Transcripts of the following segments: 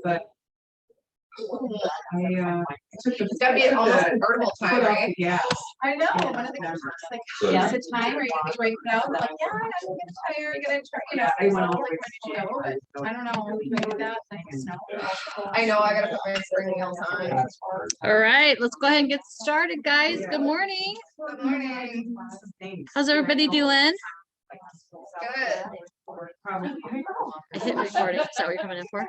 But it's gotta be almost convertible time, right? Yeah. I know. One of the guys was like, is it time or you can break it out? I'm like, yeah, I'm gonna tire, I'm gonna try, you know. I went all the way I don't know. Maybe that thing, no. I know, I gotta put my spring wheels on. All right, let's go ahead and get started, guys. Good morning. Good morning. How's everybody doing? Good. I hit recording. Is that what you're coming in for?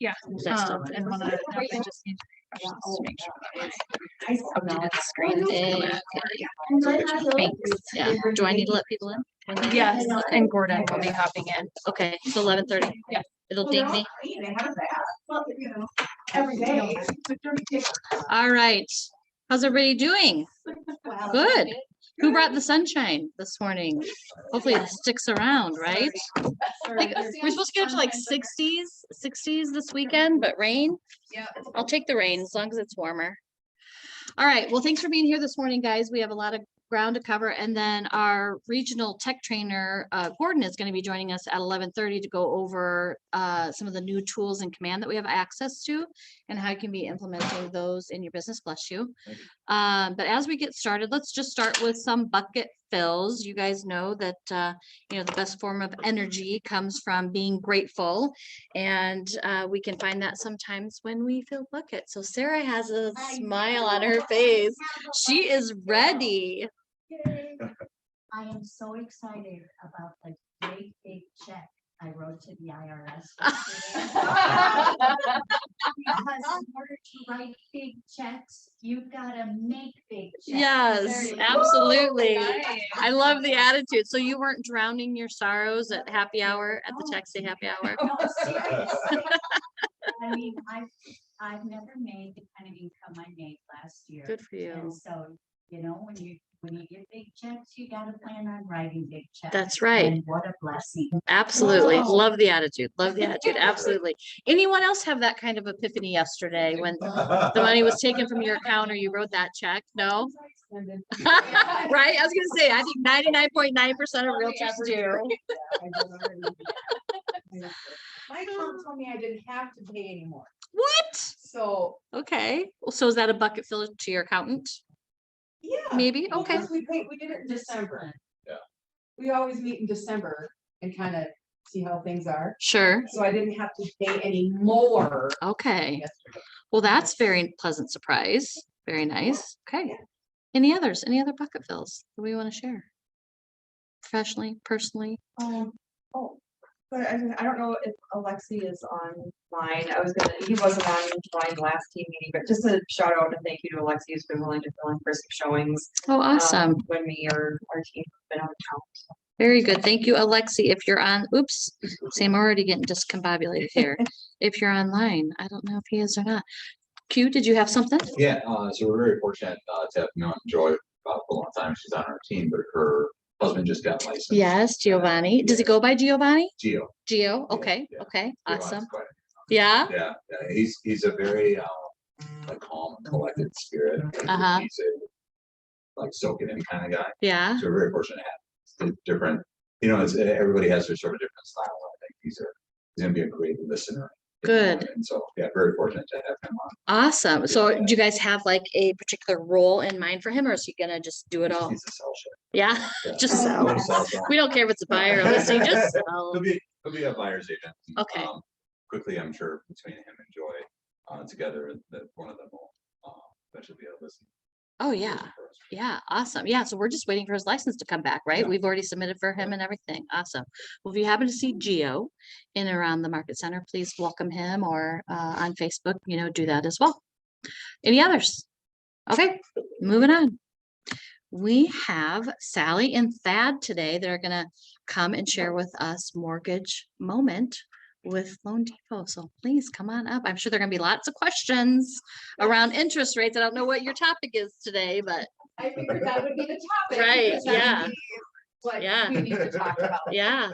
Yeah. That's still And one of the, I just need to refresh this to make sure that it's updated the screen. Thanks. Yeah. Do I need to let people in? Yes, and Gordon will be hopping in. Okay, so 11:30. Yeah. It'll ding me. Every day. All right. How's everybody doing? Good. Who brought the sunshine this morning? Hopefully it sticks around, right? Like, we're supposed to get up to like 60s this weekend, but rain. Yeah. I'll take the rain as long as it's warmer. All right. Well, thanks for being here this morning, guys. We have a lot of ground to cover, and then our regional tech trainer Gordon is going to be joining us at 11:30 to go over some of the new tools in Command that we have access to and how you can be implementing those in your business. Bless you. But as we get started, let's just start with some bucket fills. You guys know that the best form of energy comes from being grateful, and we can find that sometimes when we fill buckets. So Sarah has a smile on her face. She is ready. I am so excited about the great big check I wrote to the IRS. Because in order to write big checks, you've got to make big checks. Yes, absolutely. I love the attitude. So you weren't drowning your sorrows at happy hour, at the tax day happy hour? No, seriously. I mean, I've never made the kind of income I made last year. Good for you. And so, when you get big checks, you got to plan on writing big checks. That's right. And what a blessing. Absolutely. Wow. Love the attitude. Love the attitude. Absolutely. Anyone else have that kind of epiphany yesterday when the money was taken from your account or you wrote that check? No? Right? I was going to say, I think 99.9% of realtors do. My account told me I didn't have to pay anymore. What? So, Okay. Well, so is that a bucket fill to your accountant? yeah. Maybe. Okay. Because we did it in December. Yeah. We always meet in December and kind of see how things are. Sure. So I didn't have to pay any more Okay. yesterday. Well, that's very pleasant surprise. Very nice. Okay. Yeah. Any others? Any other bucket fills that we want to share? Professionally, personally? But I don't know if Alexi is online. He wasn't online last team meeting, but just a shout out and thank you to Alexi who's been willing to fill in for some showings. Oh, awesome. When me or our team have been out of town. So. Very good. Thank you, Alexi. If you're on, oops, see, I'm already getting discombobulated here. If you're online, I don't know if he is or not. Q, did you have something? Yeah, so we're very fortunate to have known Joy for a long time. She's on our team, but her husband just got licensed. Yes, Giovanni. Does it go by Giovanni? Gio. Gio. Okay. Yeah. Okay. Giovanni's Awesome. quite- Yeah. Yeah, he's a very like calm, collected spirit. Uh-huh. He's a like soak it in kind of guy. Yeah. So we're very fortunate to have different. Everybody has their sort of different style. I think he's gonna be a great listener. Good. And so, yeah, very fortunate to have him on. Awesome. So do you guys have like a particular role in mind for him, or is he gonna just do it all? He's a sell shit. Yeah. Yeah. Just sell. We don't care if it's a buyer or listing, just sell. He'll be a buyer's agent. Okay. Quickly, I'm sure between him and Joy together, that one of them will eventually be a listing. Oh, yeah. Yeah. Awesome. Yeah. So we're just waiting for his license to come back, right? Yeah. We've already submitted for him and everything. Awesome. Well, if you happen to see Gio in and around the market center, please welcome him, or on Facebook, do that as well. Any others? Okay, moving on. We have Sally and Thad today that are going to come and share with us Mortgage Moment with Loan Depot. So please come on up. I'm sure there are going to be lots of questions around interest rates. I don't know what your topic is today, but I figured that would be the topic. Right, because that would yeah. be What Yeah. we need to talk about. yeah.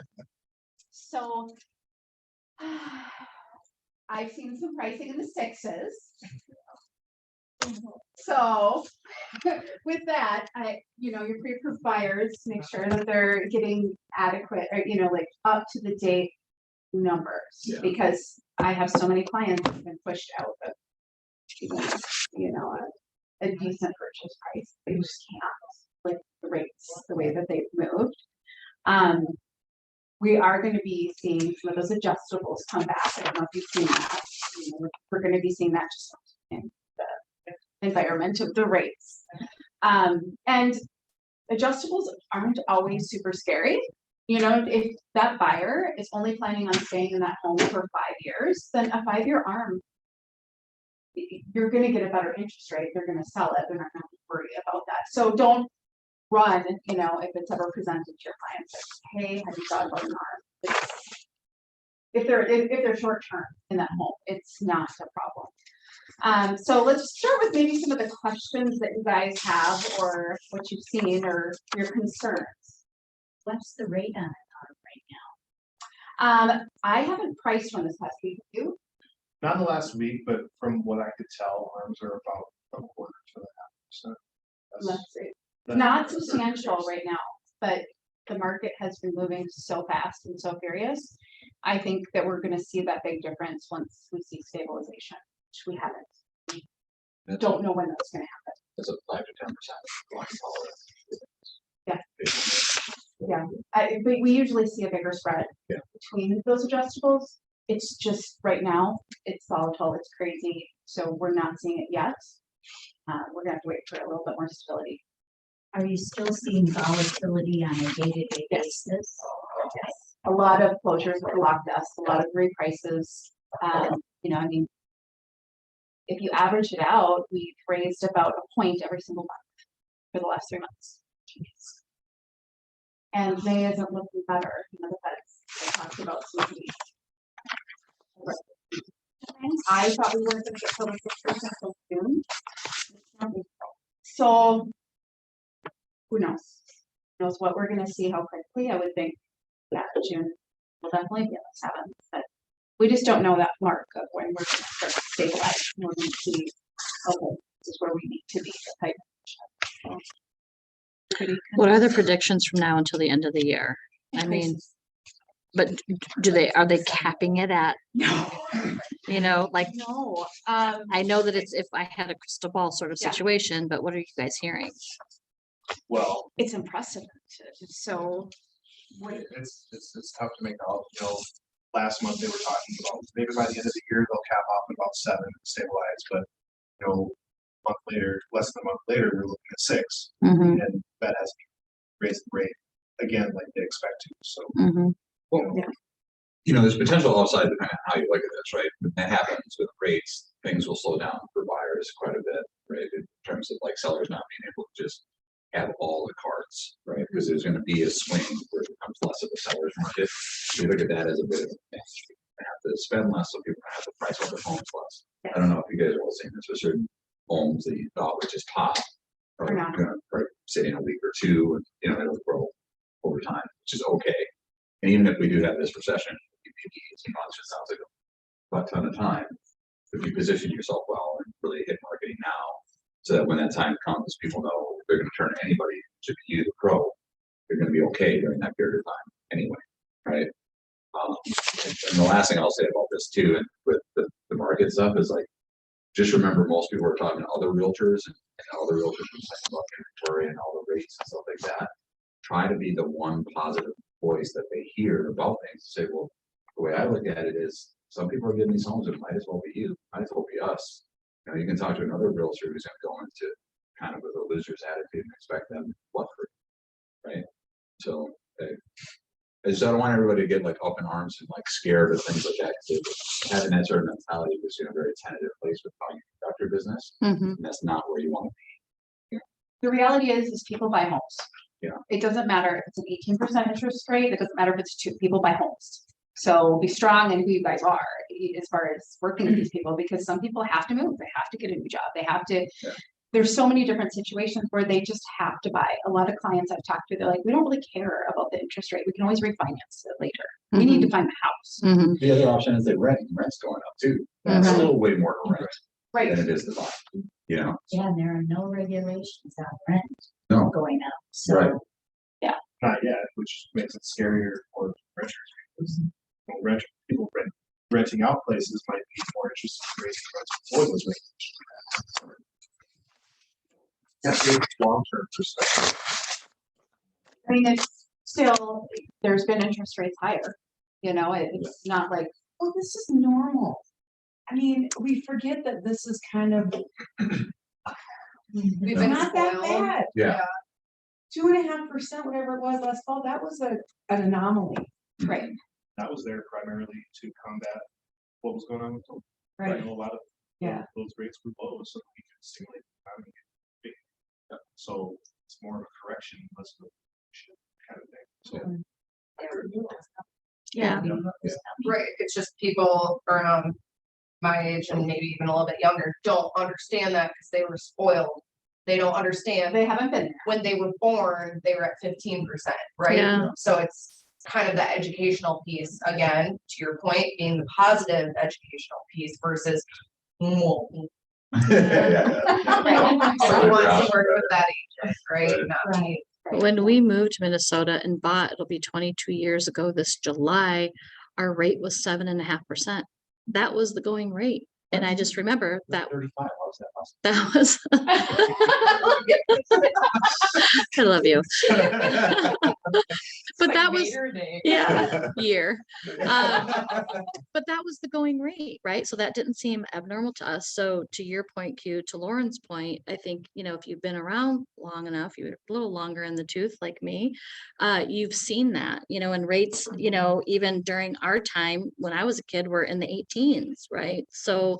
So I've seen some pricing in the sixes. So with that, your pre-approved buyers, make sure that they're getting adequate, or, like up to the date numbers. Yeah. Because I have so many clients that have been pushed out of, a decent purchase price. They just can't, like the rates, the way that they've moved. We are going to be seeing some of those adjustables come back. I don't know if you've seen that. We're going to be seeing that just in the environment of the rates. And adjustables aren't always super scary. If that buyer is only planning on staying in that home for 5 years, then a 5-year ARM, you're going to get a better interest rate. They're going to sell it. They're not going to worry about that. So don't run, if it's ever presented to your clients, like, hey, have you thought about an ARM? If they're short term in that home, it's not a problem. So let's start with maybe some of the questions that you guys have, or what you've seen, or your concerns. What's the rate on it right now? I haven't priced one this past week. You? Not in the last week, but from what I could tell, arms are about a quarter to a 0.5%. Let's see. Not substantial right now, but the market has been moving so fast and so furious. I think that we're going to see that big difference once we see stabilization, which we haven't. We don't know when that's going to happen. It's a 5 to 10%. Yeah, but we usually see a bigger spread between those adjustables. It's just right now, it's volatile, it's crazy. So we're not seeing it yet. We're gonna have to wait for a little bit more stability. Are you still seeing volatility on a day-to-day basis? Yes. A lot of closures were locked us, a lot of reprices. If you average it out, we've raised about a point every single month for the last 3 months. And May isn't looking better. The Feds, they talked about some of these. I thought we weren't going to get public 6% until June. So who knows? Who knows what we're going to see, how quickly. I would think that June will definitely be at 7, but we just don't know that mark of when we're going to start to stabilize. We're going to see, okay, this is where we need to be. What are the predictions from now until the end of the year? I mean, but are they capping it at, No. like, No. I know that it's if I had a crystal ball sort of Yeah. situation, but what are you guys hearing? Well, It's unprecedented. So it's tough to make out. Last month they were talking about maybe by the end of the year they'll cap off at about 7 and stabilize, but a month later, less than a month later, we're looking at 6, Mhm, and that has raised the rate again like they expect to. So mhm. Well, there's potential upside depending on how you look at this, right? When that happens with rates, things will slow down for buyers quite a bit, right? In terms of like sellers not being able to just have all the cards, right? Because there's going to be a swing where it becomes less of a seller's market. So you look at that as a bit of a advantage. They have to spend less, so people have to price out their homes less. I don't know if you guys are all seeing this, with certain homes that you thought would just pop are Or not. going to sit in a week or two, and it'll grow over time, which is okay. And even if we do have this recession, maybe 18 months, it sounds like a butt ton of time. If you position yourself well and really hit marketing now, so that when that time comes, people know they're going to turn to anybody to be you, the pro. They're going to be okay during that period of time anyway, right? And the last thing I'll say about this too, and with the market stuff, is like, just remember most people are talking to other realtors and other realtors are talking about inventory and all the rates and stuff like that. Try to be the one positive voice that they hear about things. Say, well, the way I look at it is, some people are getting these homes, it might as well be you, might as well be us. You can talk to another realtor who's going to go into kind of with a loser's attitude and expect them to bluff for it, right? So I don't want everybody to get like up in arms and like scared of things like that. Having that sort of mentality is in a very tentative place with how you conduct your business, Mhm. and that's not where you want to be. the reality is people buy homes. Yeah. It doesn't matter if it's an 18% interest rate. It doesn't matter if it's 2. People buy homes. So be strong in who you guys are as far as working with these people, because some people have to move. They have to get a new job. They have to. Yeah. There's so many different situations where they just have to buy. A lot of clients I've talked to, they're like, we don't really care about the interest rate. We can always refinance it later. We need to find the house. Mhm. The other option is they rent, and rent's going up too. That's Mhm. still way more to rent Right. than it is to buy. Yeah, and there are no regulations on rent No. going up, Right. so. Not yet, which makes it scarier for renters. Because renting out places might be more interested in raising rents before those regulations. That's a long-term perspective. I mean, it's still, there's been interest rates higher, you know, it's not like, Well, this is normal. I mean, we forget that this is kind of We've been not that spoiled. bad. Yeah. 2.5%, whatever it was last fall, that was an anomaly. right, That was there primarily to combat what was going on with COVID. Right. I know a lot of Yeah. those rates were low, so that we could stimulate the economy. So it's more of a correction, less of a shift kind of thing. So Yeah. Right, it's just people around my age and maybe even a little bit younger don't understand that because they were spoiled. They don't understand. they haven't been there. When they were born, they were at 15%, right? Yeah. So it's kind of the educational piece, again, to your point, being the positive educational piece versus well, Yeah. someone wants to work with that age, right? Not Right. When we moved to Minnesota and bought, it'll be 22 years ago this July, our rate was 7.5%. That was the going rate. And I just remember that 35, how is that possible? that was, I love you. But that was, yeah, year. But that was the going rate, right? So that didn't seem abnormal to us. So to your point, Q, to Lauren's point, I think, you know, if you've been around long enough, you're a little longer in the tooth like me, you've seen that, you know, and rates, you know, even during our time when I was a kid, were in the 18s, right? So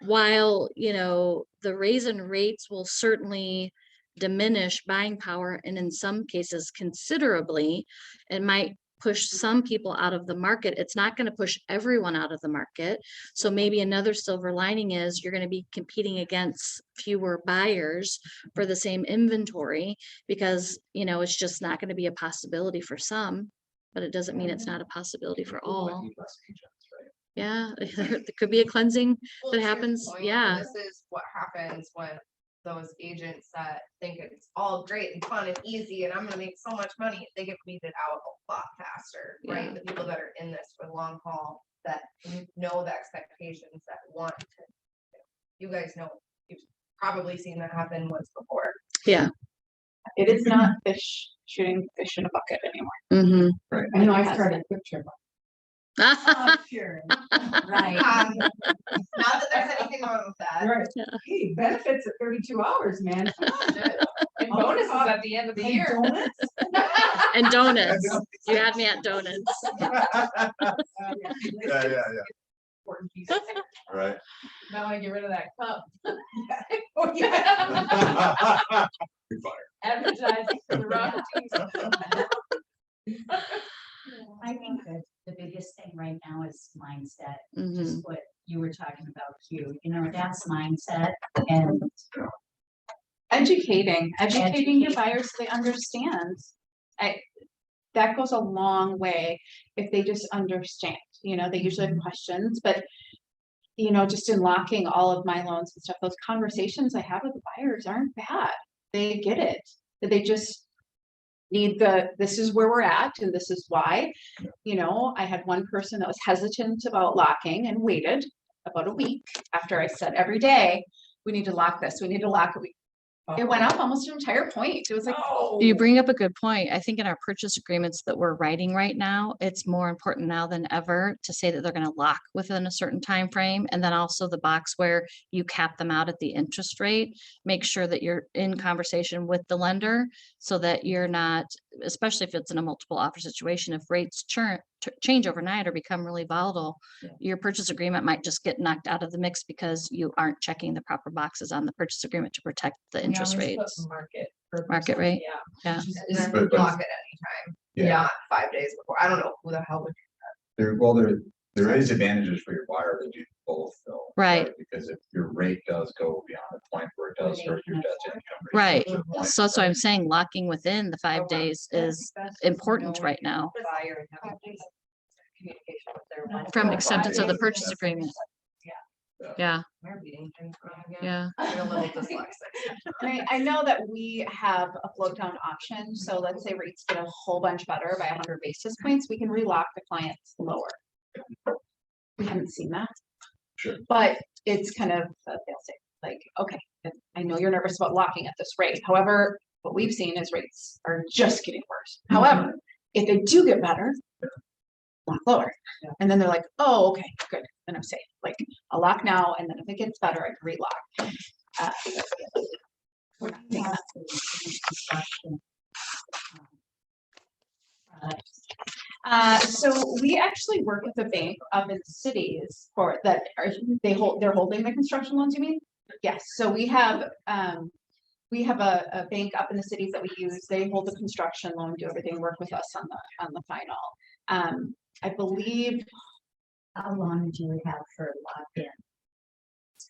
while, you know, the raise in rates will certainly diminish buying power and in some cases considerably, it might push some people out of the market. It's not going to push everyone out of the market. So maybe another silver lining is you're going to be competing against fewer buyers for the same inventory because, you know, it's just not going to be a possibility for some, but it doesn't mean it's not a possibility for all. Yeah, there could be a cleansing Well, that to your happens. point, Yeah. This is what happens when those agents that think it's all great and fun and easy and I'm gonna make so much money, they get weeded out a lot faster, right? Yeah. The people that are in this for the long haul, that know the expectations, that want to. You guys know, you've probably seen that happen once before. Yeah. It is not shooting fish in a bucket anymore. Mm-hmm. I know I started Quick Trip. Sure. Right. Not that there's anything wrong with that. Right. Yeah. Hey, benefits at 32 hours, man. Come on. And bonuses at the end of the And year. donuts? And donuts. You had me at donuts. Yeah. Important piece. Right. Now I get rid of that cup. Oh, yeah. You're fired. Advertising for the wrong I think that the biggest thing right now is mindset, Mhm. just what you were talking about, Q, you know, that's mindset and Educating your buyers so they understand. That goes a long way if they just understand, you know, they usually have questions, but you know, just in locking all of my loans and stuff, those conversations I have with the buyers aren't bad. They get it. They just need this is where we're at and this is why. You know, I had one person that was hesitant about locking and waited about a week after I said every day, we need to lock this, we need to lock it. It went up almost an entire point. It was like, You bring up a good point. I think in our purchase agreements that we're writing right now, it's more important now than ever to say that they're going to lock within a certain time frame. And then also the box where you cap them out at the interest rate. Make sure that you're in conversation with the lender so that you're not, especially if it's in a multiple offer situation, if rates change overnight or become really volatile, your purchase agreement might just get knocked out of the mix because you aren't checking the proper boxes on the purchase agreement to protect the interest rates. Market rate. Yeah. And But- block it anytime, Yeah. not 5 days before. I don't know who the hell would. There is advantages for your buyer to do both though. Right. Because if your rate does go beyond the point where it does hurt your debt to income. ratio Right. to a point, So that's what I'm saying. Locking within the 5 days is important right now. Buyer and having communication with their. From acceptance of the purchase agreement. Yeah, We're beating things wrong again. yeah. I'm a little dyslexic. I know that we have a float down option, so let's say rates get a whole bunch better by 100 basis points, we can relock the clients lower. We haven't seen that. Sure. But it's kind of, they'll say, like, okay, I know you're nervous about locking at this rate, however, what we've seen is rates are just getting worse. However, if they do get better, lock lower, and then they're like, oh, okay, good, then I'm safe, like, I'll lock now, and then if it gets better, I can relock. We're not seeing that. So we actually work with a bank up in cities for that they're holding the construction loans, you mean? Yes, so we have a bank up in the cities that we use. They hold the construction loan, do everything, work with us on the final. I believe. How long do you have for lock-in?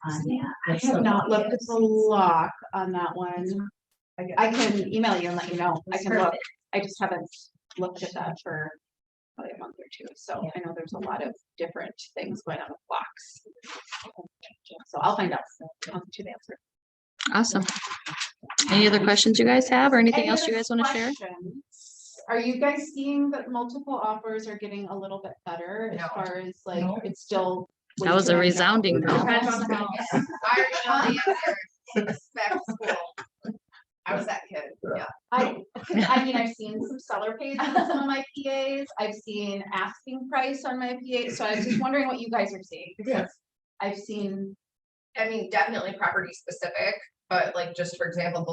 On that? I have not looked at the lock on that one. I can email you and let you know. I can look. I just haven't looked at that for probably a month or two. So I know there's a lot of different things going on with locks. So I'll find out. I'll get you the answer. Awesome. Any other questions you guys have or anything Any else you other guys want to share? questions? Are you guys seeing that multiple offers are getting a little bit better as No. far as like No. it's still? That was a way too resounding no. Depends on the house. I already know the answer. Expect school. I was that kid, yeah. I mean, I've seen some seller pays on some of my PAs. I've seen asking price on my PA. So I was just wondering what you guys are seeing because I've seen. I mean, definitely property specific, but like just for example,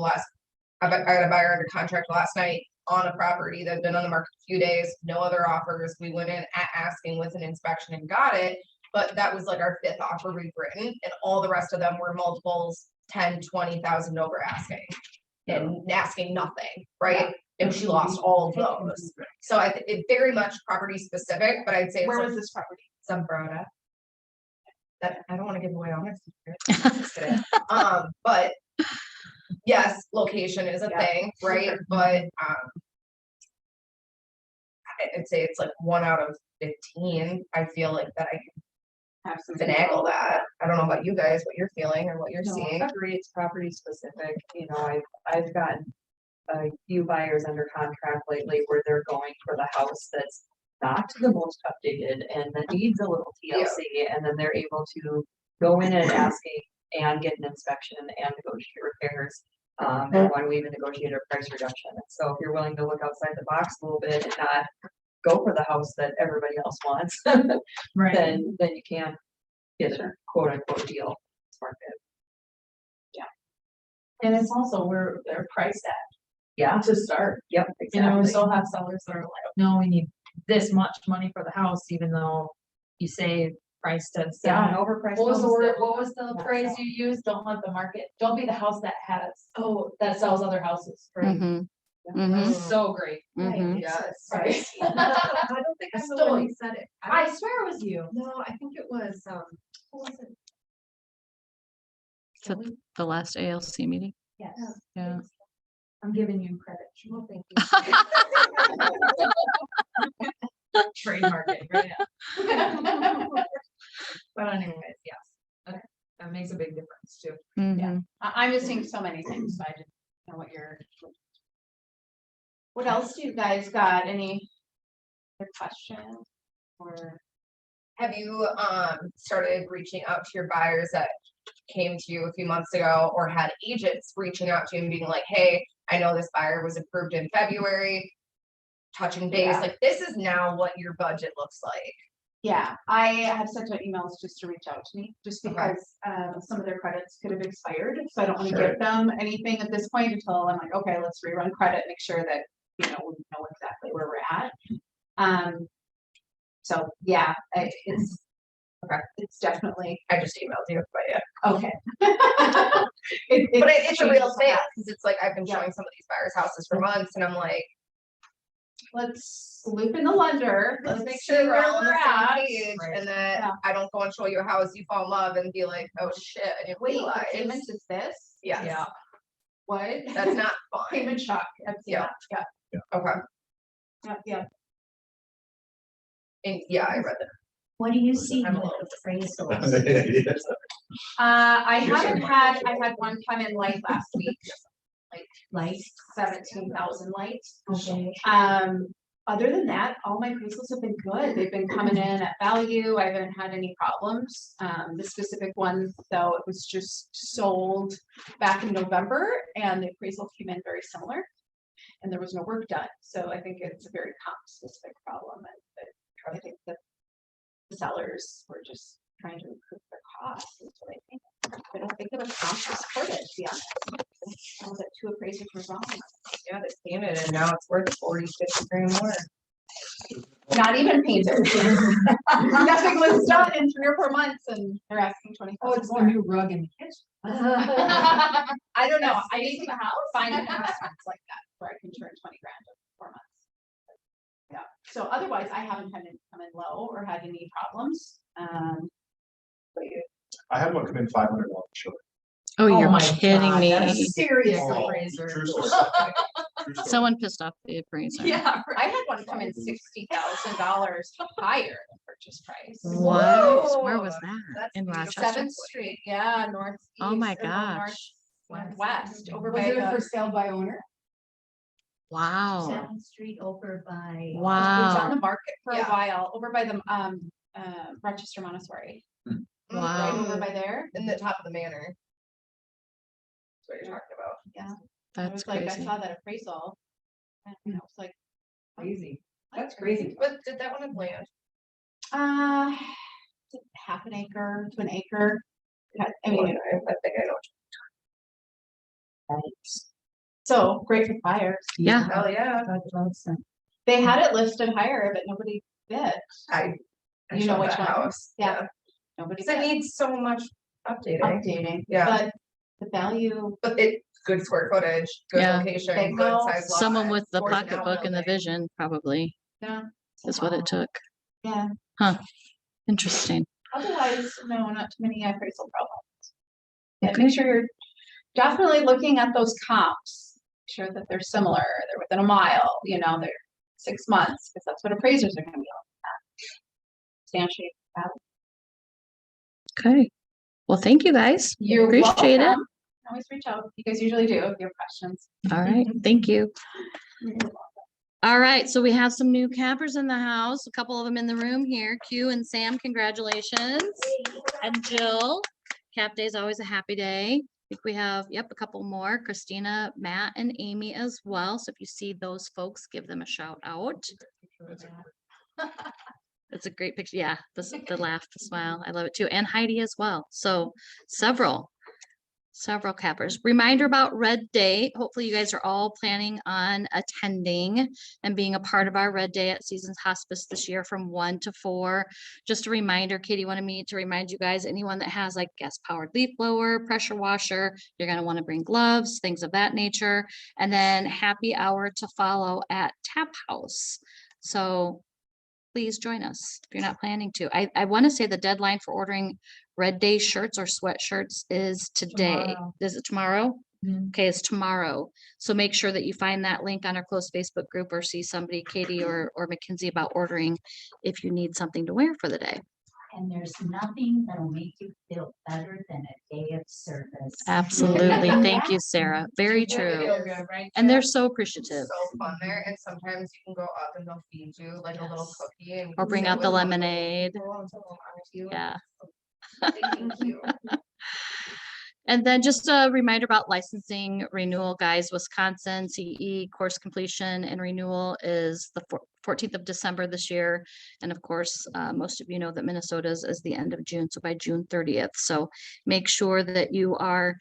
I got a buyer under contract last night on a property that had been on the market a few days, no other offers. We went in at asking with an inspection and got it, but that was like our 5th offer we've written, and all the rest of them were multiples 10, 20,000 over asking and asking nothing, right? And she lost all of those. So it very much property specific, but I'd say it's Where like was this property? Zumbrota. That I don't want to give away all my secrets. Just kidding. But yes, location is a thing, right? But I'd say it's like 1 out of 15. I feel like that I can Have some finagle that. I don't know about you guys, what you're feeling or what you're seeing. I agree, it's property specific, you know, I've gotten a few buyers under contract lately where they're going for the house that's not the most updated and that needs a little TLC, and then they're able to go in and asking and get an inspection and negotiate repairs. And when we even negotiate a price reduction. And so if you're willing to look outside the box a little bit and not go for the house that everybody else wants, Right. then you can get a quote unquote deal. Smart bid. And it's also where they're priced at Yeah, to start. yep, You know, we exactly. still have sellers that are like, no, we need this much money for the house, even though you say price to Yeah, down. overpriced. What was the homes word, that- what was the phrase you used? Don't let the market, don't be the house that has, that sells other houses. Right. Mhm, That mhm, was so great. mhm. Yes. Right. I don't think I I'm the stole one it. who said it. I swear it was you. No, I think it was, who was it? So the last ALC meeting. Yes. Yeah. I'm giving you credit. Well, thank Trademarking, right now. But anyways, yes, okay, that makes a big difference too. Mhm. I'm just seeing so many things, so I didn't know what else do you guys got? Any other questions? Or Have you started reaching out to your buyers that came to you a few months ago, or had agents reaching out to you and being like, hey, I know this buyer was approved in February, touching base, Yeah. like this is now what your budget looks like. yeah, I have sent out emails just to reach out to me, just Okay. because some of their credits could have expired. So I don't want to Sure. give them anything at this point until I'm like, okay, let's rerun credit, make sure that, you know, we know exactly where we're at. So yeah, it's definitely, I just emailed you, but yeah. okay. But it's a real changes thing, fast. because it's like, I've been Yeah. showing some of these buyers houses for months, and I'm like, Let's loop in the lender. let's make see sure we're where all on the at. same page, Right. and that Yeah. I don't go and show you a house, you fall in love and be like, oh shit, I didn't Wait, the realize. payment is this? Yes. Yeah. What? That's not fun. Payment shock. That's, yeah, Okay, yeah. and yeah, I read that. What do you see with Envelopes. appraisals? I Here's haven't a- had, I had one come in light last week, Like, 17,000 light. okay, Other than that, all my appraisals have been good. They've been coming in at value. I haven't had any problems. The specific one, though, it was just sold back in November and the appraisal came in very similar. And there was no work done. So I think it's a very comp specific problem. And I think that the sellers were just trying to recoup their costs. Is what I think. I don't think it was comp supported, to be honest. I was at 2 appraisers were wrong. Yeah, they painted and now it's worth 40, 50 grand more. Not even painted. Nothing was done in 3 or 4 months and they're asking 20. Oh, it's a new rug in the kitchen. I don't know. That's I need to find investments like that where I can turn 20 grand in 4 months. Yeah. So otherwise I haven't had any come in low or had any problems. I had one come in $500 short. Oh, you're my kidding God, me. that's a serious Oh, appraiser. true story. True story. Someone pissed off the appraiser. Yeah, I had one come in $60,000 higher than purchase price. What? Where was Whoa, that? that's In beautiful. Rochester? 7th Street, yeah, northeast. Oh my or no, gosh. Northwest, over Was by it for the, sale by owner? Wow. 7th Street over by. it was on Wow. the market for a Yeah. while, over by the, Rochester Montessori. Right Wow. over by there. In the top of the manor. That's what you're talking about. Yeah. I That's was like, I crazy. saw that appraisal. And I was like. Crazy. That's crazy. But did that one have land? It's half an acre to an acre. I mean, I think I know. so great for buyers. Yeah. Hell yeah. That's awesome. They had it listed higher, but nobody bid. I You know showed which that one? house. Yeah. Nobody Cause it bid. needs so much updating, Updating. Yeah. But the value, but it, good square footage, good Yeah. location, Big good house. size lot. Someone with the forcing pocketbook and the outbuilding. vision probably yeah. is what it took. Yeah. Interesting. Otherwise, no, not too many appraisal problems. Yeah, make sure you're definitely looking at those comps. Make sure that they're similar, they're within a mile, they're 6 months, because that's what appraisers are gonna be looking at. Substantiate value. Okay. Well, thank you guys. You're Appreciate it. welcome. Always reach out. You guys usually do if you have questions. All right. Thank you. All right. So we have some new campers in the house, a couple of them in the room here. Q and Sam, congratulations. And Jill, Cap Day is always a happy day. I think we have, yep, a couple more, Christina, Matt, and Amy as well. So if you see those folks, give them a shout out. It's a great picture. Yeah, the laugh, the smile. I love it too. And Heidi as well. So several cappers. Reminder about Red Day. Hopefully you guys are all planning on attending and being a part of our Red Day at Seasons Hospice this year from 1 to 4. Just a reminder, Katie wanted me to remind you guys, anyone that has like gas powered leaf blower, pressure washer, you're going to want to bring gloves, things of that nature. And then happy hour to follow at Tap House. So please join us if you're not planning to. I want to say the deadline for ordering Red Day shirts or sweatshirts is today. Tomorrow. Is it tomorrow? Mhm. Okay, it's tomorrow. So make sure that you find that link on our close Facebook group or see somebody, Katie or Mackenzie, about ordering if you need something to wear for the day. And there's nothing that'll make you feel better than a day of service. Absolutely. Thank you, Sarah. Very It true. is, right? And they're Jill? so appreciative. So fun there, and sometimes you can go up and they'll feed you like a little cookie and. you Or can bring sit out the with them. lemonade. Oh, I'm so honest, you. Yeah. Thank you. And then just a reminder about licensing renewal, guys. Wisconsin CE course completion and renewal is the 14th of December this year. And of course, most of you know that Minnesota's is the end of June, so by June 30th. So make sure that you are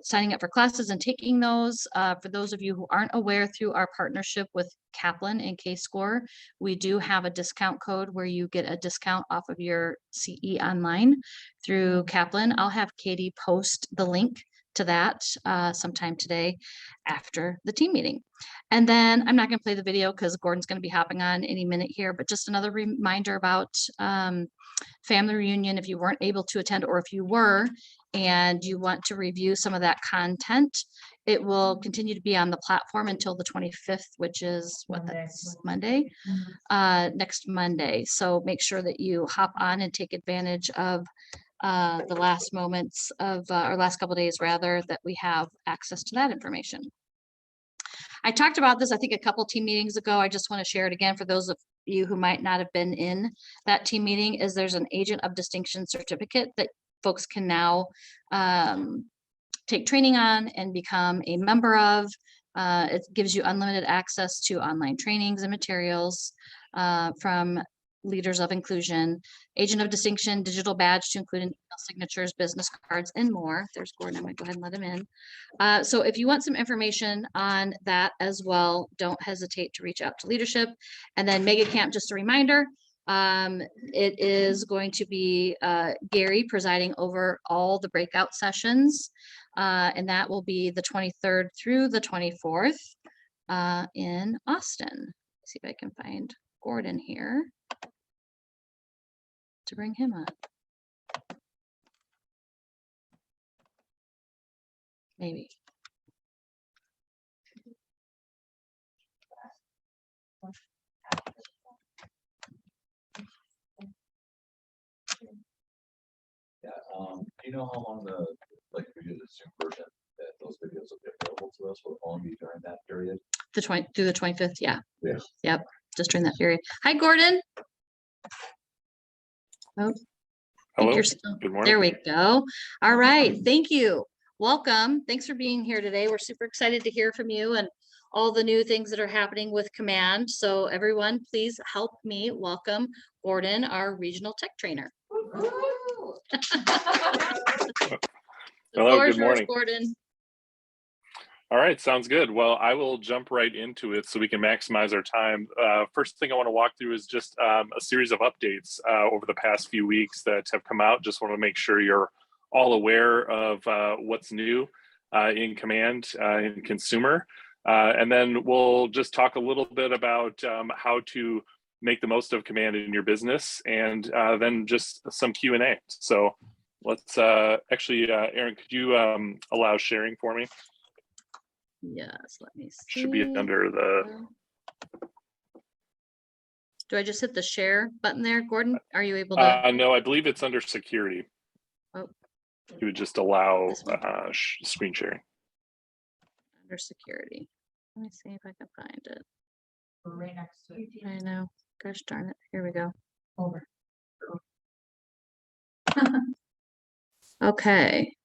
signing up for classes and taking those. For those of you who aren't aware, through our partnership with Kaplan and K-Score, we do have a discount code where you get a discount off of your CE online through Kaplan. I'll have Katie post the link to that sometime today after the team meeting. And then I'm not going to play the video because Gordon's going to be hopping on any minute here, but just another reminder about family reunion. If you weren't able to attend, or if you were and you want to review some of that content, it will continue to be on the platform until the 25th, which is what, Monday. that's Monday, next Monday. So make sure that you hop on and take advantage of the last moments of, or last couple of days rather, that we have access to that information. I talked about this, I think, a couple team meetings ago. I just want to share it again for those of you who might not have been in that team meeting. Is there's an Agent of Distinction certificate that folks can now take training on and become a member of. It gives you unlimited access to online trainings and materials from leaders of inclusion, Agent of Distinction, digital badge to include email signatures, business cards, and more. There's Gordon. I'm going to go ahead and let him in. So if you want some information on that as well, don't hesitate to reach out to leadership. And then Mega Camp, just a reminder, it is going to be Gary presiding over all the breakout sessions, and that will be the 23rd through the 24th in Austin. Let's see if I can find Gordon here to bring him up. Maybe. Yeah, do you know how long like we do the Zoom version, that those videos will be available to us, will only be during that period? The 20 through the 25th, yeah. Yeah. Yep, just during that period. Hi, Gordon. Oh, I think Hello, you're still- good morning. There we go. All right, thank you. Welcome. Thanks for being here today. We're super excited to hear from you and all the new things that are happening with Command. So everyone, please help me welcome Gordon, our regional tech trainer. The Hello, floor is good yours, morning. Gordon. All right, sounds good. Well, I will jump right into it so we can maximize our time. First thing I want to walk through is just a series of updates over the past few weeks that have come out. Just want to make sure you're all aware of what's new in Command in consumer. And then we'll just talk a little bit about how to make the most of Command in your business, and then just some Q&A. So let's actually, Aaron, could you allow sharing for me? Yes, let me see. Should be under the, Do I just hit the share button there, Gordon? Are you able to? no, I believe it's under security. Oh. You would just allow This one. screen sharing. Under security. Let me see if I can find it. Right next to it. I know. Gosh darn it. Here we go. Over. Okay.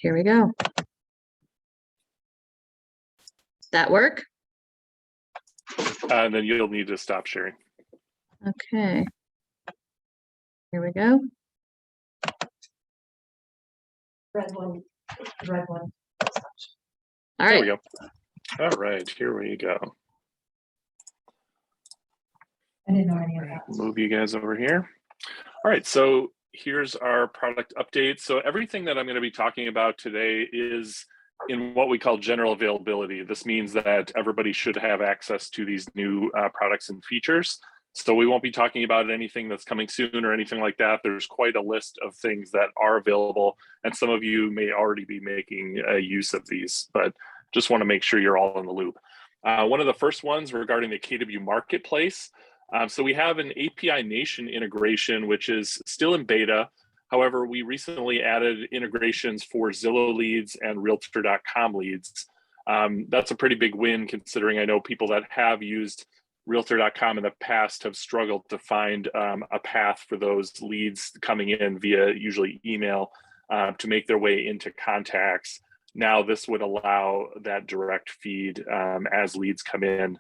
Here we go. That work? And then you'll need to stop sharing. Okay. Here we go. Red one, red one. All There right. we go. All right, here we go. I didn't know any of that. Move you guys over here. All right, so here's our product update. So everything that I'm going to be talking about today is in what we call general availability. This means that everybody should have access to these new products and features. So we won't be talking about anything that's coming soon or anything like that. There's quite a list of things that are available, and some of you may already be making use of these, but just want to make sure you're all in the loop. One of the first ones regarding the KW Marketplace. So we have an API Nation integration, which is still in beta. However, we recently added integrations for Zillow Leads and Realtor.com leads. That's a pretty big win, considering I know people that have used Realtor.com in the past have struggled to find a path for those leads coming in via usually email to make their way into contacts. Now this would allow that direct feed as leads come in.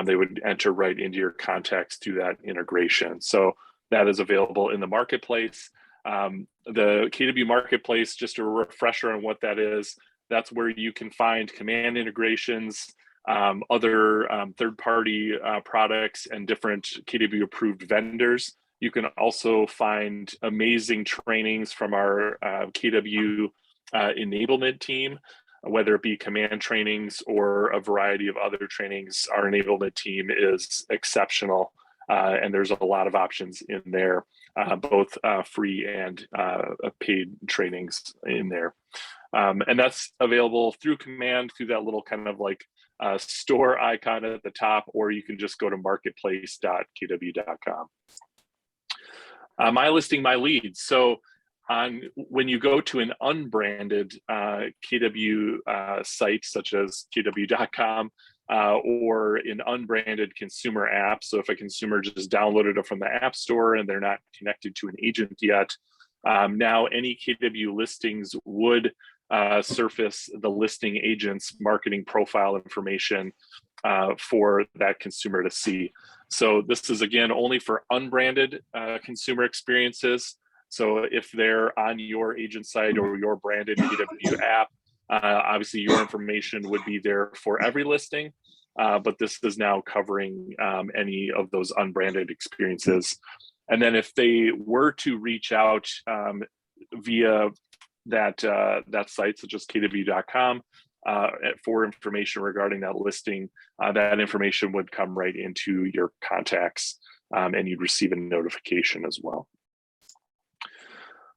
They would enter right into your contacts through that integration. So that is available in the marketplace. The KW Marketplace, just a refresher on what that is, that's where you can find Command integrations, other third-party products, and different KW approved vendors You can also find amazing trainings from our KW enablement team, whether it be command trainings or a variety of other trainings. Our enablement team is exceptional, and there's a lot of options in there, both free and paid trainings in there. And that's available through command, through that little kind of like store icon at the top, or you can just go to marketplace.kw.com. My listing, my leads. So when you go to an unbranded KW site, such as kw.com, or an unbranded consumer app. So if a consumer just downloaded it from the App Store and they're not connected to an agent yet, now any KW listings would surface the listing agent's marketing profile information for that consumer to see. So this is, again, only for unbranded consumer experiences. So if they're on your agent site or your branded KW app, obviously your information would be there for every listing, but this is now covering any of those unbranded experiences. And then if they were to reach out via that site, such as kw.com, for information regarding that listing, that information would come right into your contacts, and you'd receive a notification as well.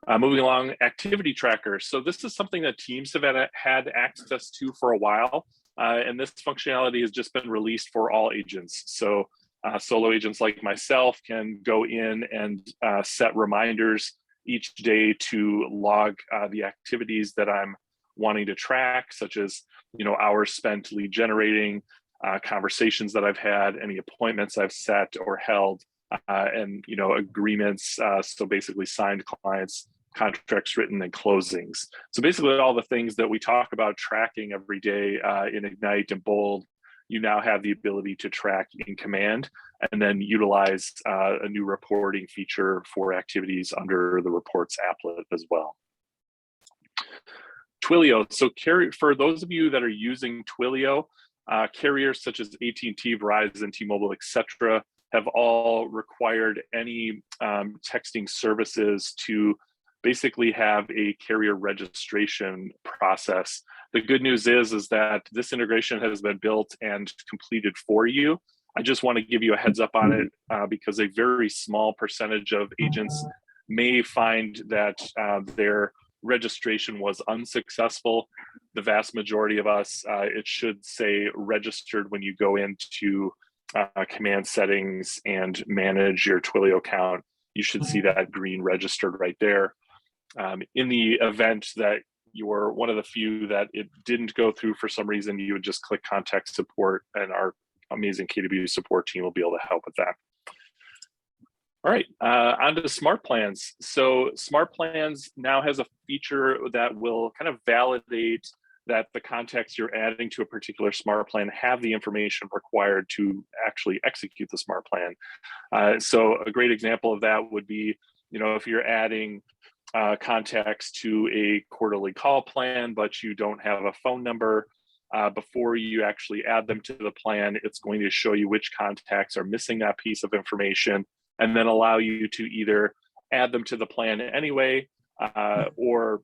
Moving along, activity tracker. So this is something that teams have had access to for a while, and this functionality has just been released for all agents. So solo agents like myself can go in and set reminders each day to log the activities that I'm wanting to track, such as, you know, hours spent lead generating, conversations that I've had, any appointments I've set or held, and, you know, agreements. So basically signed clients, contracts written, and closings. So basically all the things that we talk about tracking every day in Ignite and Bold, you now have the ability to track in command, and then utilize a new reporting feature for activities under the reports applet as well. Twilio. So for those of you that are using Twilio, carriers such as AT&T, Verizon, T-Mobile, etc., have all required any texting services to basically have a carrier registration process. The good news is that this integration has been built and completed for you. I just want to give you a heads up on it because a very small percentage of agents may find that their registration was unsuccessful. The vast majority of us, it should say registered when you go into command settings and manage your Twilio account. You should see that green registered right there. In the event that you're one of the few that it didn't go through for some reason, you would just click contact support, and our amazing KW support team will be able to help with that. All right, on to Smart Plans. So Smart Plans now has a feature that will kind of validate that the contacts you're adding to a particular Smart Plan have the information required to actually execute the Smart Plan. So a great example of that would be, you know, if you're adding contacts to a quarterly call plan, but you don't have a phone number, before you actually add them to the plan, it's going to show you which contacts are missing that piece of information, and then allow you to either add them to the plan anyway, or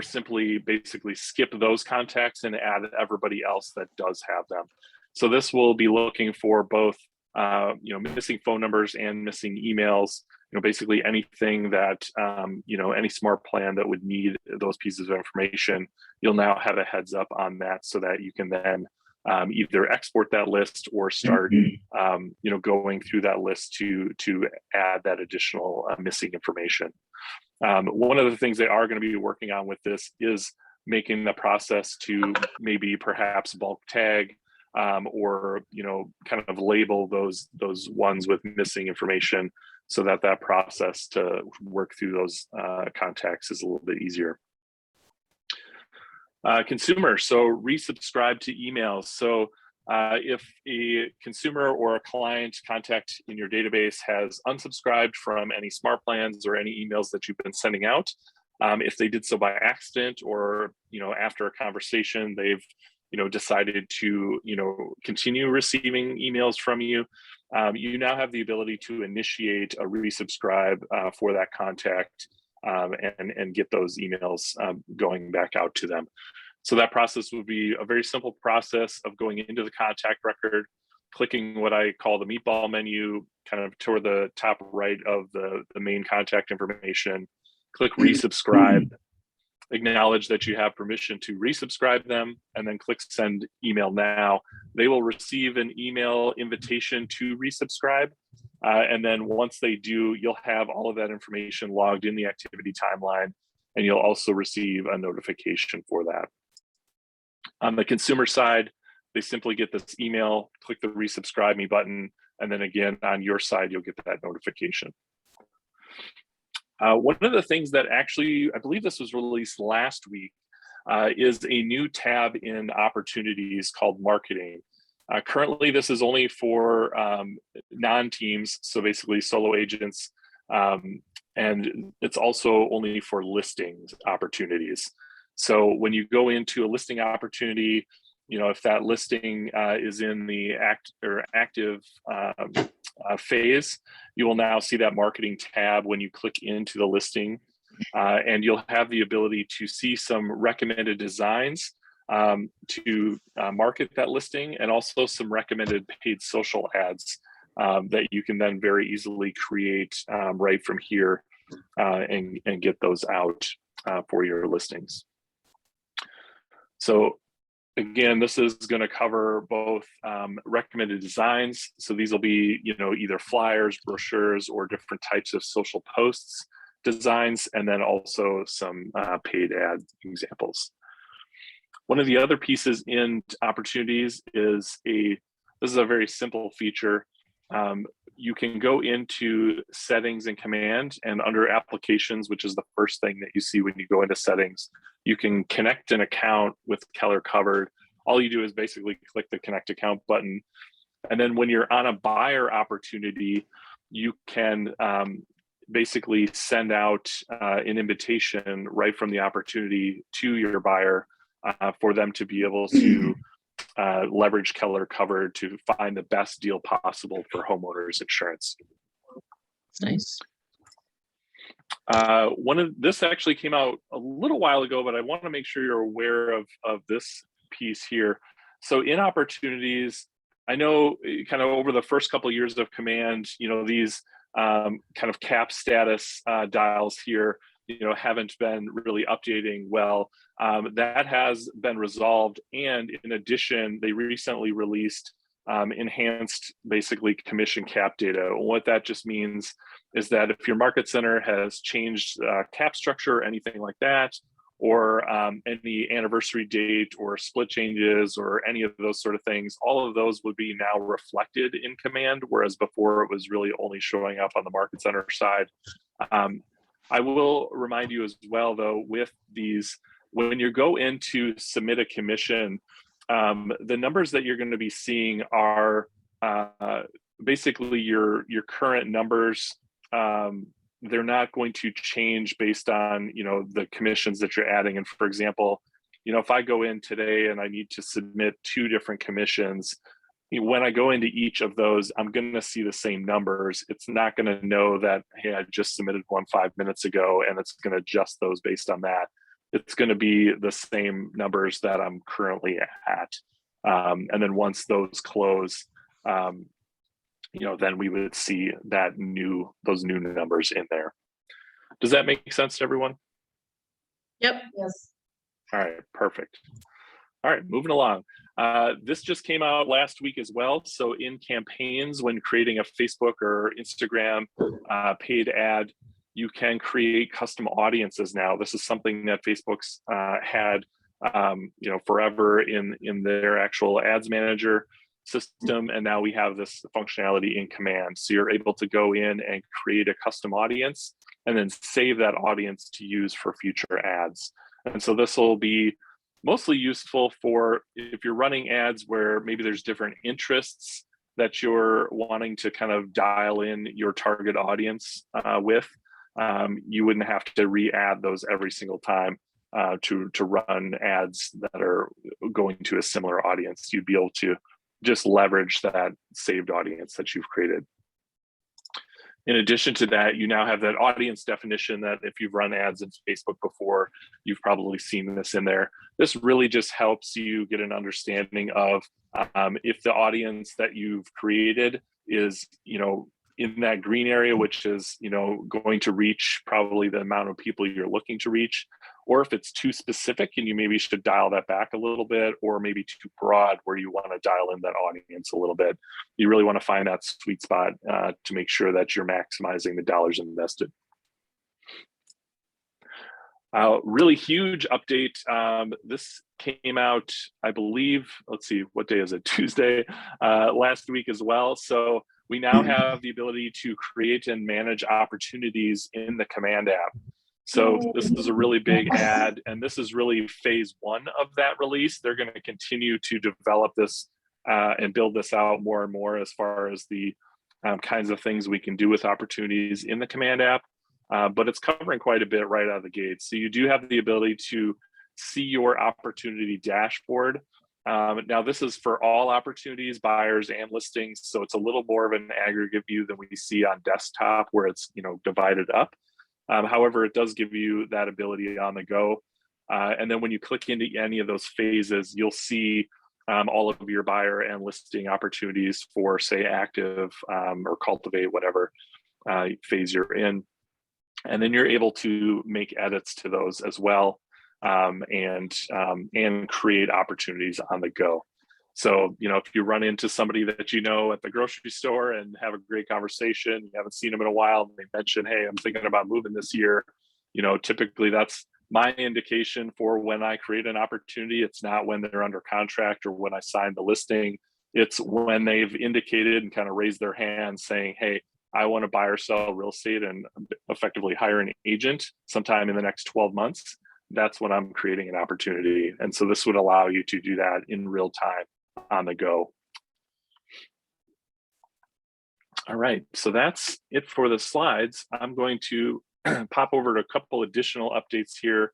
simply basically skip those contacts and add everybody else that does have them. So this will be looking for both you know, missing phone numbers and missing emails, you know, basically anything that, you know, any smart plan that would need those pieces of information, you'll now have a heads up on that so that you can then either export that list or start, you know, going through that list to add that additional missing information. One of the things they are going to be working on with this is making the process to maybe perhaps bulk tag, or, you know, kind of label those ones with missing information, so that that process to work through those contacts is a little bit easier. Consumer, so resubscribe to emails. So if a consumer or a client contact in your database has unsubscribed from any smart plans or any emails that you've been sending out, if they did so by accident, or, you know, after a conversation, they've, you know, decided to, you know, continue receiving emails from you, you now have the ability to initiate a resubscribe for that contact and get those emails going back out to them. So that process would be a very simple process of going into the contact record, clicking what I call the meatball menu, kind of toward the top right of the main contact information, click resubscribe, acknowledge that you have permission to resubscribe them, and then click send email now. They will receive an email invitation to resubscribe. And then once they do, you'll have all of that information logged in the activity timeline, and you'll also receive a notification for that. On the consumer side, they simply get this email, click the resubscribe me button, and then again, on your side, you'll get that notification. One of the things that actually, I believe this was released last week, is a new tab in opportunities called marketing. Currently, this is only for non-teams, so basically solo agents, and it's also only for listings opportunities. So when you go into a listing opportunity, you know, if that listing is in the active phase, you will now see that marketing tab when you click into the listing, and you'll have the ability to see some recommended designs to market that listing, and also some recommended paid social ads that you can then very easily create right from here and get those out for your listings. So again, this is going to cover both recommended designs. So these will be, you know, either flyers, brochures, or different types of social posts designs, and then also some paid ad examples. One of the other pieces in opportunities is this is a very simple feature. You can go into settings and command, and under applications, which is the first thing that you see when you go into settings, you can connect an account with Keller Covered. All you do is basically click the connect account button. And then when you're on a buyer opportunity, you can basically send out an invitation right from the opportunity to your buyer for them to be able to leverage Keller Covered to find the best deal possible for homeowners insurance. Nice. This actually came out a little while ago, but I want to make sure you're aware of this piece here. So in opportunities, I know kind of over the first couple of years of Command, you know, these kind of cap status dials here, you know, haven't been really updating well. That has been resolved, and in addition, they recently released enhanced basically commission cap data. What that just means is that if your market center has changed cap structure or anything like that, or any anniversary date or split changes or any of those sort of things, all of those would be now reflected in Command, whereas before it was really only showing up on the market center side. I will remind you as well, though, with these, when you go in to submit a commission, the numbers that you're going to be seeing are basically your current numbers. They're not going to change based on, you know, the commissions that you're adding. And for example, you know, if I go in today and I need to submit 2 different commissions, when I go into each of those, I'm going to see the same numbers. It's not going to know that, hey, I just submitted one 5 minutes ago, and it's going to adjust those based on that. It's going to be the same numbers that I'm currently at. And then once those close, you know, then we would see those new numbers in there. Does that make sense to everyone? Yep. Yes. All right, perfect. All right, moving along. This just came out last week as well. So in campaigns, when creating a Facebook or Instagram paid ad, you can create custom audiences now. This is something that Facebook's had, you know, forever in their actual ads manager system, and now we have this functionality in Command. So you're able to go in and create a custom audience, and then save that audience to use for future ads. And so this will be mostly useful for if you're running ads where maybe there's different interests that you're wanting to kind of dial in your target audience with. You wouldn't have to re-add those every single time to run ads that are going to a similar audience. You'd be able to just leverage that saved audience that you've created. In addition to that, you now have that audience definition that if you've run ads in Facebook before, you've probably seen this in there. This really just helps you get an understanding of if the audience that you've created is, in that green area, which is, going to reach probably the amount of people you're looking to reach, or if it's too specific and you maybe should dial that back a little bit, or maybe too broad where you want to dial in that audience a little bit. You really want to find that sweet spot to make sure that you're maximizing the dollars invested. Really huge update. This came out, I believe, let's see, what day is it? Tuesday, last week as well. So we now have the ability to create and manage opportunities in the Command app. So this is a really big add, and this is really phase one of that release. They're going to continue to develop this and build this out more and more as far as the kinds of things we can do with opportunities in the Command app. But it's covering quite a bit right out of the gate. So you do have the ability to see your opportunity dashboard. Now this is for all opportunities, buyers and listings. So it's a little more of an aggregate view than we see on desktop where it's, divided up. However, it does give you that ability on the go. And then when you click into any of those phases, you'll see all of your buyer and listing opportunities for, say, active or cultivate, whatever phase you're in. And then you're able to make edits to those as well, and create opportunities on the go. So, if you run into somebody that you know at the grocery store and have a great conversation, you haven't seen them in a while, and they mention, hey, I'm thinking about moving this year, typically that's my indication for when I create an opportunity. It's not when they're under contract or when I sign the listing. It's when they've indicated and kind of raised their hand saying, hey, I want to buy or sell real estate and effectively hire an agent sometime in the next 12 months. That's when I'm creating an opportunity. And so this would allow you to do that in real time on the go. All right, so that's it for the slides. I'm going to pop over to a couple additional updates here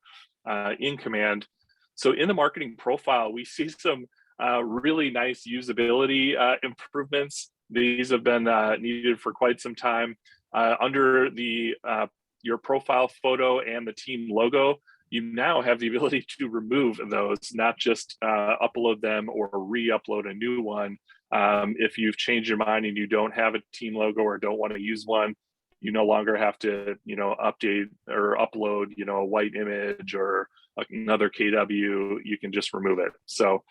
in Command. So in the marketing profile, we see some really nice usability improvements. These have been needed for quite some time. Under the your profile photo and the team logo, you now have the ability to remove those, not just upload them or re-upload a new one. If you've changed your mind and you don't have a team logo or don't want to use one, you no longer have to, update or upload, a white image or another KW. You can just remove it. So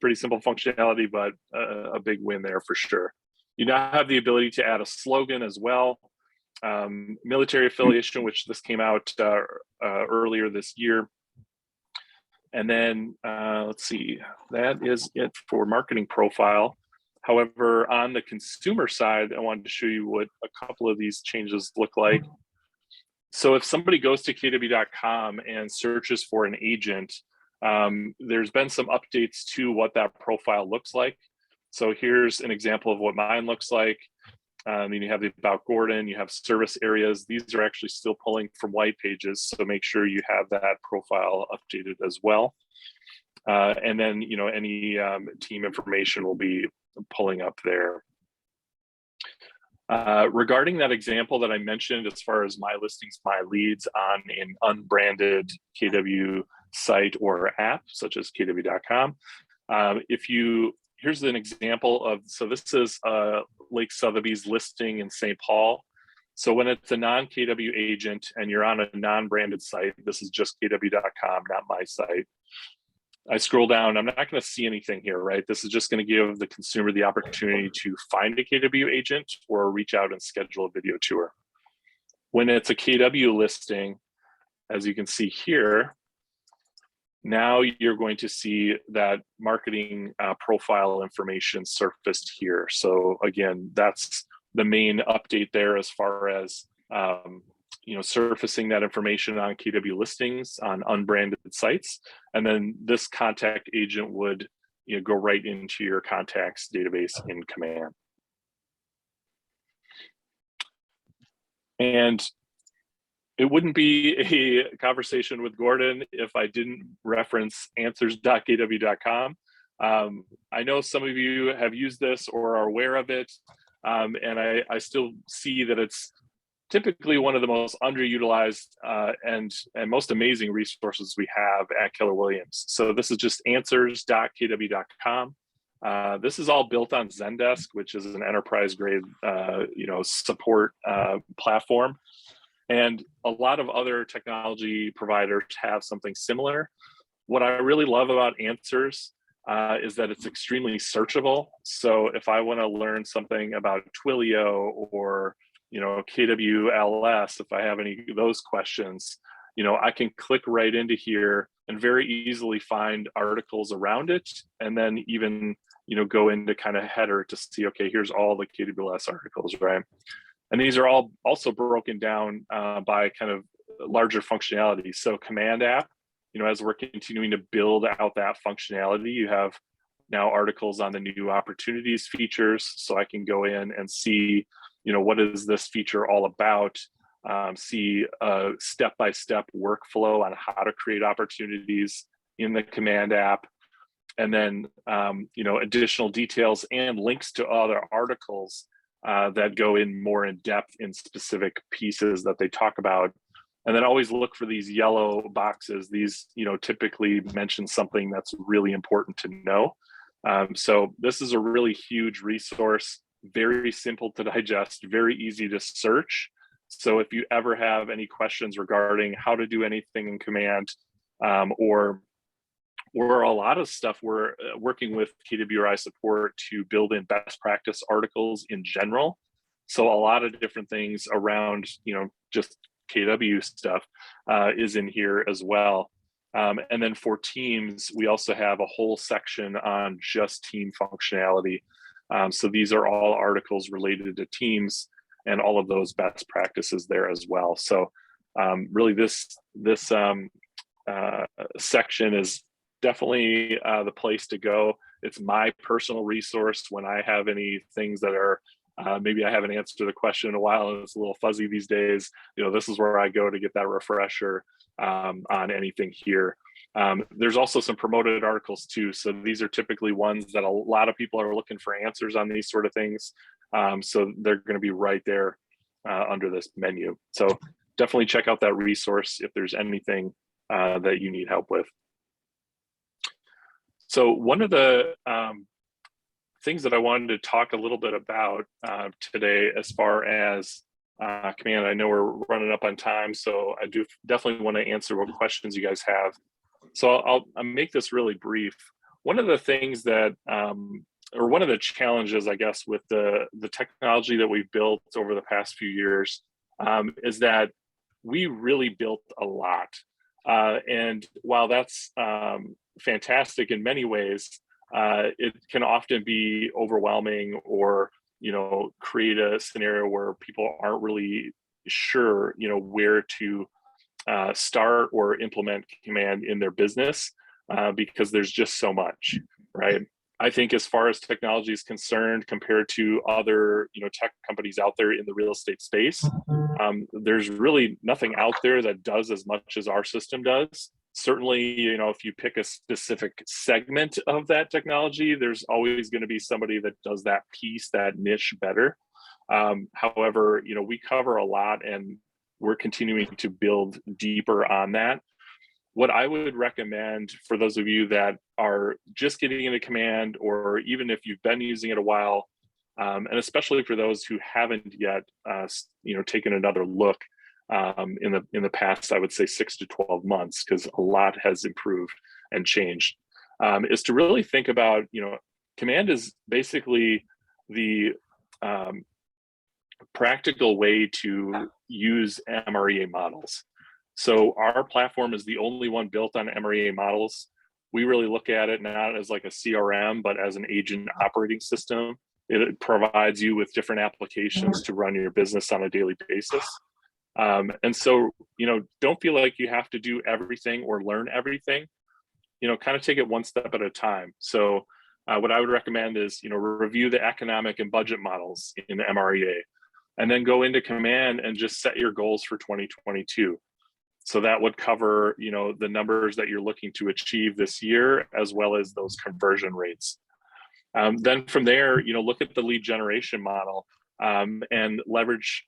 pretty simple functionality, but a big win there for sure. You now have the ability to add a slogan as well. Military affiliation, which this came out earlier this year. And then let's see, that is it for marketing profile. However, on the consumer side, I wanted to show you what a couple of these changes look like. So if somebody goes to kw.com and searches for an agent, there's been some updates to what that profile looks like. So here's an example of what mine looks like. And you have the About Gordon, you have service areas. These are actually still pulling from white pages, so make sure you have that profile updated as well. And then, any team information will be pulling up there. Regarding that example that I mentioned, as far as my listings, my leads on an unbranded KW site or app, such as kw.com, here's an example of, so this is Lake Sotheby's listing in St. Paul. So when it's a non-KW agent and you're on a non-branded site, this is just kw.com, not my site. I scroll down, I'm not going to see anything here, right? This is just going to give the consumer the opportunity to find a KW agent or reach out and schedule a video tour. When it's a KW listing, as you can see here, now you're going to see that marketing profile information surfaced here. So again, that's the main update there as far as surfacing that information on KW listings on unbranded sites. And then this contact agent would go right into your contacts database in Command. And it wouldn't be a conversation with Gordon if I didn't reference answers.kw.com. I know some of you have used this or are aware of it, and I still see that it's typically one of the most underutilized and most amazing resources we have at Keller Williams. So this is just answers.kw.com. This is all built on Zendesk, which is an enterprise grade, support platform. And a lot of other technology providers have something similar. What I really love about Answers is that it's extremely searchable. So if I want to learn something about Twilio or KWLS, if I have any of those questions, I can click right into here and very easily find articles around it, and then even go into kind of header to see, okay, here's all the KWLS articles, right? And these are all also broken down by kind of larger functionality. So Command App, as we're continuing to build out that functionality, you have now articles on the new opportunities features. So I can go in and see, what is this feature all about? See a step-by-step workflow on how to create opportunities in the Command App. And then, additional details and links to other articles that go in more in depth in specific pieces that they talk about. And then always look for these yellow boxes. These, typically mention something that's really important to know. So this is a really huge resource, very simple to digest, very easy to search. So if you ever have any questions regarding how to do anything in Command, or a lot of stuff, we're working with KWRI support to build in best practice articles in general. So a lot of different things around, just KW stuff is in here as well. And then for teams, we also have a whole section on just team functionality. So these are all articles related to teams and all of those best practices there as well. So really this section is definitely the place to go. It's my personal resource when I have any things that are maybe I haven't answered the question in a while and it's a little fuzzy these days. This is where I go to get that refresher on anything here. There's also some promoted articles too. So these are typically ones that a lot of people are looking for answers on these sort of things. So they're going to be right there under this menu. So definitely check out that resource if there's anything that you need help with. So one of the things that I wanted to talk a little bit about today, as far as Command, I know we're running up on time, so I do definitely want to answer what questions you guys have. So I'll make this really brief. One of the things that, or one of the challenges, I guess, with the technology that we've built over the past few years is that we really built a lot. And while that's fantastic in many ways, it can often be overwhelming or, create a scenario where people aren't really sure, where to start or implement Command in their business because there's just so much, right? I think as far as technology is concerned, compared to other, tech companies out there in the real estate space, there's really nothing out there that does as much as our system does. Certainly, if you pick a specific segment of that technology, there's always going to be somebody that does that piece, that niche better. However, we cover a lot and we're continuing to build deeper on that. What I would recommend for those of you that are just getting into Command, or even if you've been using it a while, and especially for those who haven't yet, taken another look in the past, I would say 6 to 12 months, because a lot has improved and changed, is to really think about, Command is basically the practical way to use MREA models. So our platform is the only one built on MREA models. We really look at it not as like a CRM, but as an agent operating system. It provides you with different applications to run your business on a daily basis. And so, don't feel like you have to do everything or learn everything, kind of take it one step at a time. So what I would recommend is, review the economic and budget models in the MREA, and then go into Command and just set your goals for 2022. So that would cover, the numbers that you're looking to achieve this year, as well as those conversion rates. Then from there, look at the lead generation model and leverage,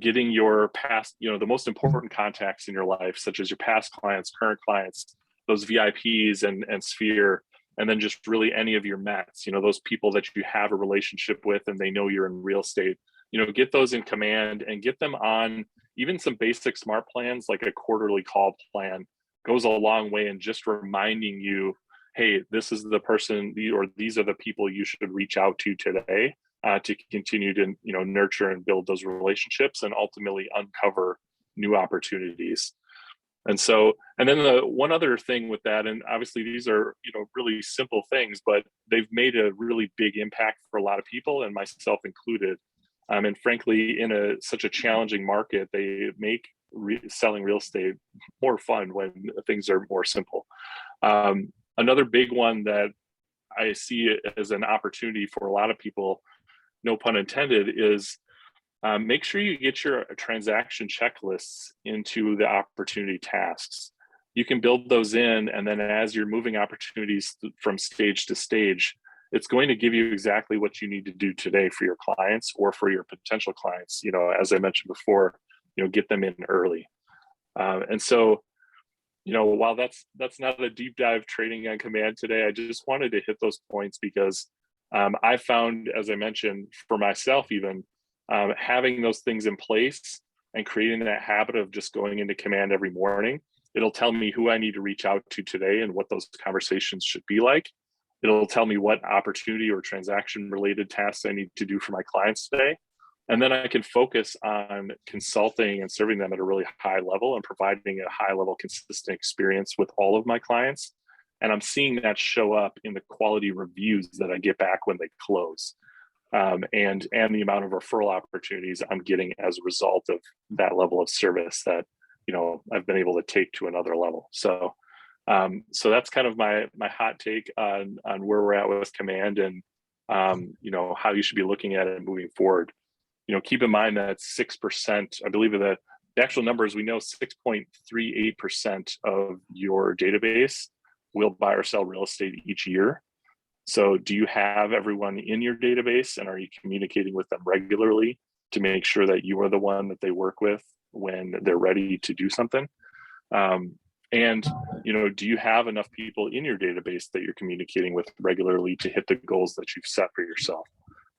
getting your past, the most important contacts in your life, such as your past clients, current clients, those VIPs and Sphere, and then just really any of your Mets, those people that you have a relationship with and they know you're in real estate, get those in command and get them on even some basic smart plans, like a quarterly call plan goes a long way in just reminding you, hey, this is the person, or these are the people you should reach out to today to continue to, nurture and build those relationships and ultimately uncover new opportunities. And then the one other thing with that, and obviously these are, really simple things, but they've made a really big impact for a lot of people, and myself included. And frankly, in such a challenging market, they make selling real estate more fun when things are more simple. Another big one that I see as an opportunity for a lot of people, no pun intended, is make sure you get your transaction checklists into the opportunity tasks. You can build those in, and then as you're moving opportunities from stage to stage, it's going to give you exactly what you need to do today for your clients or for your potential clients. As I mentioned before, get them in early. And so, while that's not a deep dive training on command today, I just wanted to hit those points because I found, as I mentioned, for myself even, having those things in place and creating that habit of just going into command every morning, it'll tell me who I need to reach out to today and what those conversations should be like. It'll tell me what opportunity or transaction related tasks I need to do for my clients today. And then I can focus on consulting and serving them at a really high level and providing a high level consistent experience with all of my clients. And I'm seeing that show up in the quality reviews that I get back when they close. And the amount of referral opportunities I'm getting as a result of that level of service that, I've been able to take to another level. So that's kind of my hot take on where we're at with command and, how you should be looking at it moving forward. Keep in mind that 6%, I believe that the actual numbers, we know 6.38% of your database will buy or sell real estate each year. So do you have everyone in your database, and are you communicating with them regularly to make sure that you are the one that they work with when they're ready to do something? And, do you have enough people in your database that you're communicating with regularly to hit the goals that you've set for yourself?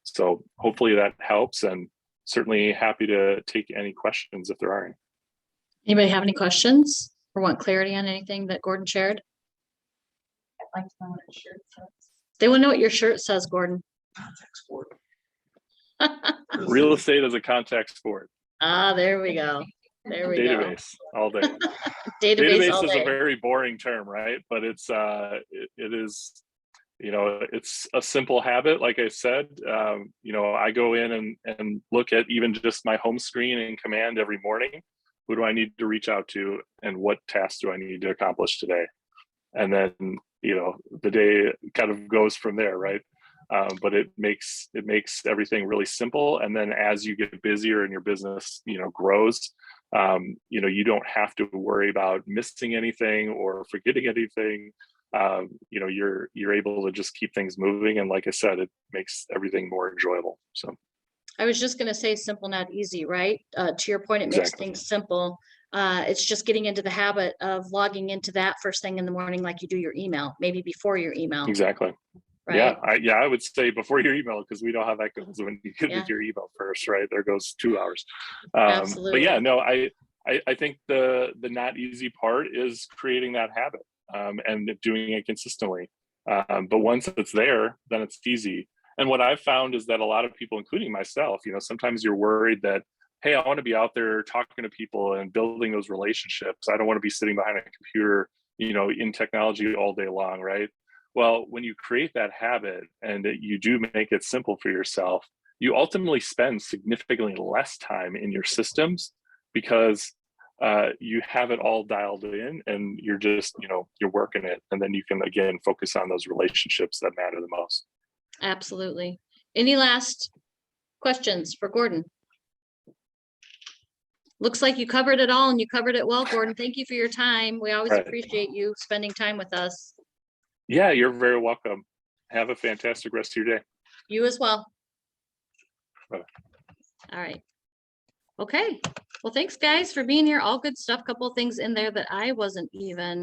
So hopefully that helps, and certainly happy to take any questions if there are any. Anybody have any questions or want clarity on anything that Gordon shared? I'd like to know what his shirt says. They want to know what your shirt says, Gordon. Contact sport. Real estate is a contact sport. There we go. There we go. Database all day. Database all is day. a very boring term, right? But it's it is, it's a simple habit. Like I said, I go in and look at even just my home screen in command every morning. Who do I need to reach out to, and what tasks do I need to accomplish today? And then, the day kind of goes from there, right? But it makes everything really simple. And then as you get busier and your business, grows, you don't have to worry about missing anything or forgetting anything. You're able to just keep things moving. And like I said, it makes everything more enjoyable. So I was just going to say simple, not easy, right? To your point, it makes Exactly. things simple. It's just getting into the habit of logging into that first thing in the morning, like you do your email, maybe before your email. exactly. Right? I would say before your email, because we know how that goes when you get Yeah. with your email first, right? There goes 2 hours. Absolutely. But yeah, no, I think the not easy part is creating that habit and doing it consistently. But once it's there, then it's easy. And what I've found is that a lot of people, including myself, sometimes you're worried that, hey, I want to be out there talking to people and building those relationships. I don't want to be sitting behind a computer, in technology all day long, right? Well, when you create that habit and you do make it simple for yourself, you ultimately spend significantly less time in your systems because you have it all dialed in and you're just, you're working it. And then you can, again, focus on those relationships that matter the most. Absolutely. Any last questions for Gordon? Looks like you covered it all and you covered it well, Gordon. Thank you for your time. We always Right. appreciate you spending time with us. Yeah, you're very welcome. Have a fantastic rest of your day. You as well. Bye. All right. Okay. Well, thanks guys for being here. All good stuff. Couple of things in there that I wasn't even